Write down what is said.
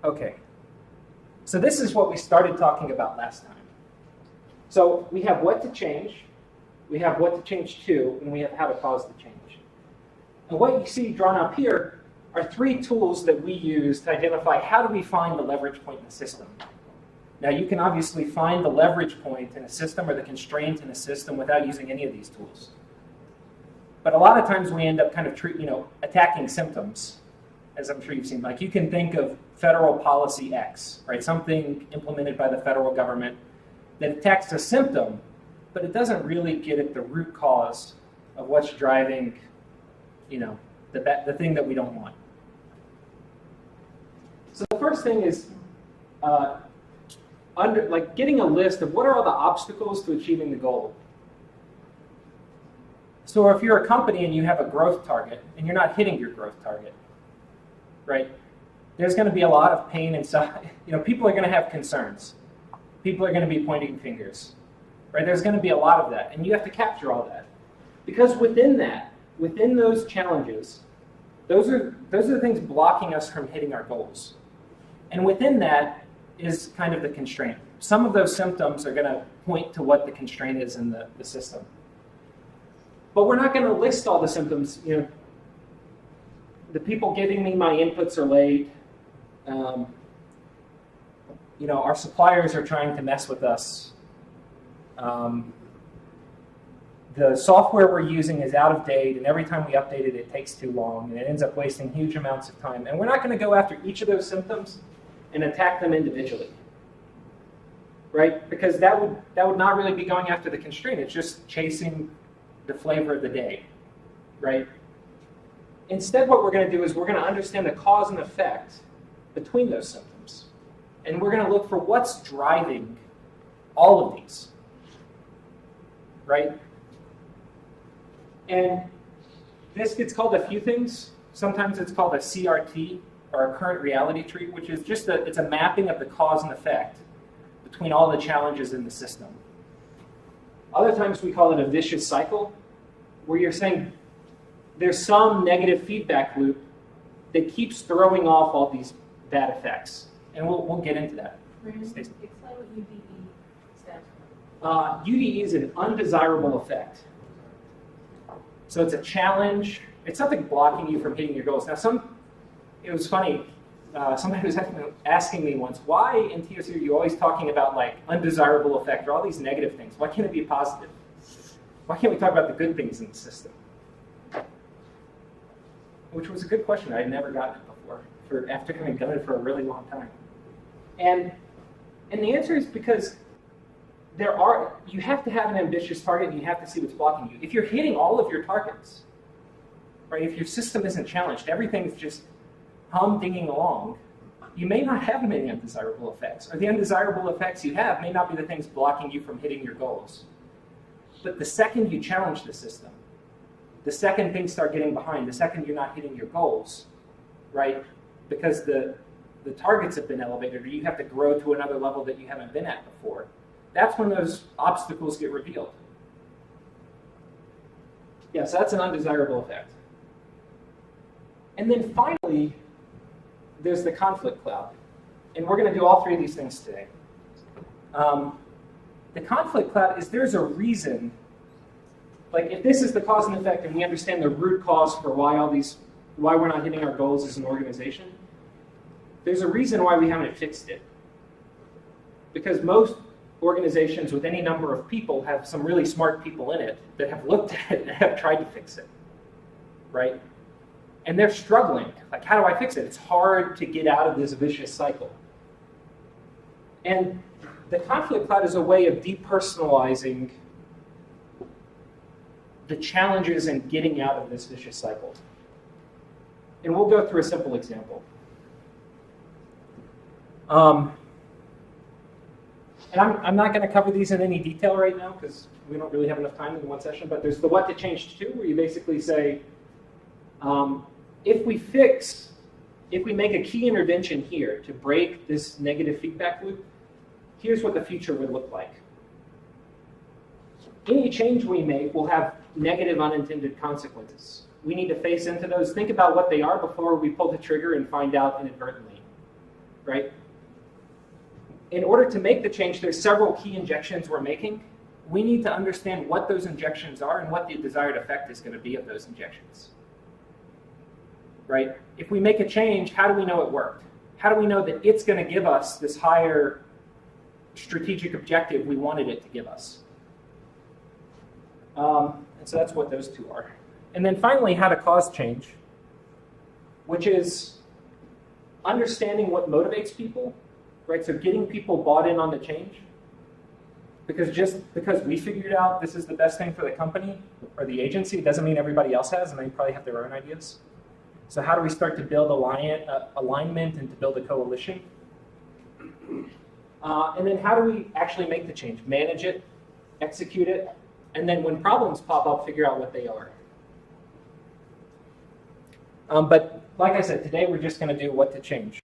Okay. So this is what we started talking about last time. So we have what to change, we have what to change to, and we have how to cause the change. And what you see drawn up here are three tools that we use to identify how do we find the leverage point in the system. Now you can obviously find the leverage point in a system or the constraint in a system without using any of these tools. But a lot of times we end up kind of attacking symptoms, as I'm sure you've seen. Like you can think of federal policy X, right? Something implemented by the federal government that attacks a symptom, but it doesn't really get at the root cause of what's driving, the thing that we don't want. So the first thing is getting a list of what are all the obstacles to achieving the goal. So if you're a company and you have a growth target and you're not hitting your growth target, right? There's going to be a lot of pain inside. People are going to have concerns. People are going to be pointing fingers, right? There's going to be a lot of that, and you have to capture all that. Because within those challenges, those are the things blocking us from hitting our goals. And within that is kind of the constraint. Some of those symptoms are going to point to what the constraint is in the system. But we're not going to list all the symptoms. The people giving me my inputs are late. Our suppliers are trying to mess with us. The software we're using is out of date, and every time we update it, it takes too long, and it ends up wasting huge amounts of time. And we're not going to go after each of those symptoms and attack them individually, right? Because that would not really be going after the constraint. It's just chasing the flavor of the day, right? Instead, what we're going to do is we're going to understand the cause and effect between those symptoms. And we're going to look for what's driving all of these, right? And this gets called a few things. Sometimes it's called a CRT, or a current reality tree, which is just it's a mapping of the cause and effect between all the challenges in the system. Other times we call it a vicious cycle, where you're saying there's some negative feedback loop that keeps throwing off all these bad effects. And we'll get into that. Raymond, explain what UDE stands for. UDE is an undesirable effect. So it's a challenge. It's something blocking you from hitting your goals. Now, it was funny. Somebody was asking me once, why in TOC are you always talking about like undesirable effect or all these negative things? Why can't it be positive? Why can't we talk about the good things in the system? Which was a good question. I had never gotten it before, after having done it for a really long time. And the answer is because you have to have an ambitious target and you have to see what's blocking you. If you're hitting all of your targets, right? If your system isn't challenged, everything's just humdinging along, you may not have many undesirable effects. Or the undesirable effects you have may not be the things blocking you from hitting your goals. But the second you challenge the system, the second things start getting behind, the second you're not hitting your goals, right? Because the targets have been elevated or you have to grow to another level that you haven't been at before, that's when those obstacles get revealed. Yeah, so that's an undesirable effect. And then finally, there's the conflict cloud. And we're going to do all three of these things today. The conflict cloud is there's a reason, like if this is the cause and effect and we understand the root cause for why we're not hitting our goals as an organization, there's a reason why we haven't fixed it. Because most organizations with any number of people have some really smart people in it that have looked at it and have tried to fix it, right? And they're struggling. Like, how do I fix it? It's hard to get out of this vicious cycle. And the conflict cloud is a way of depersonalizing the challenges in getting out of this vicious cycle. And we'll go through a simple example. And I'm not going to cover these in any detail right now because we don't really have enough time in one session, but there's the what to change to, where you basically say, if we make a key intervention here to break this negative feedback loop, here's what the future would look like. Any change we make will have negative unintended consequences. We need to face into those, think about what they are before we pull the trigger and find out inadvertently. right? In order to make the change, there's several key injections we're making. We need to understand what those injections are and what the desired effect is going to be of those injections, right? If we make a change, how do we know it worked? How do we know that it's going to give us this higher strategic objective we wanted it to give us? And so that's what those two are. And then finally, how to cause change, which is understanding what motivates people, right? So getting people bought in on the change. Because just because we figured out this is the best thing for the company or the agency, it doesn't mean everybody else has, and they probably have their own ideas. So how do we start to build alignment and to build a coalition? And then how do we actually make the change? Manage it, execute it, and then when problems pop up, figure out what they are. But like I said, today we're just going to do what to change.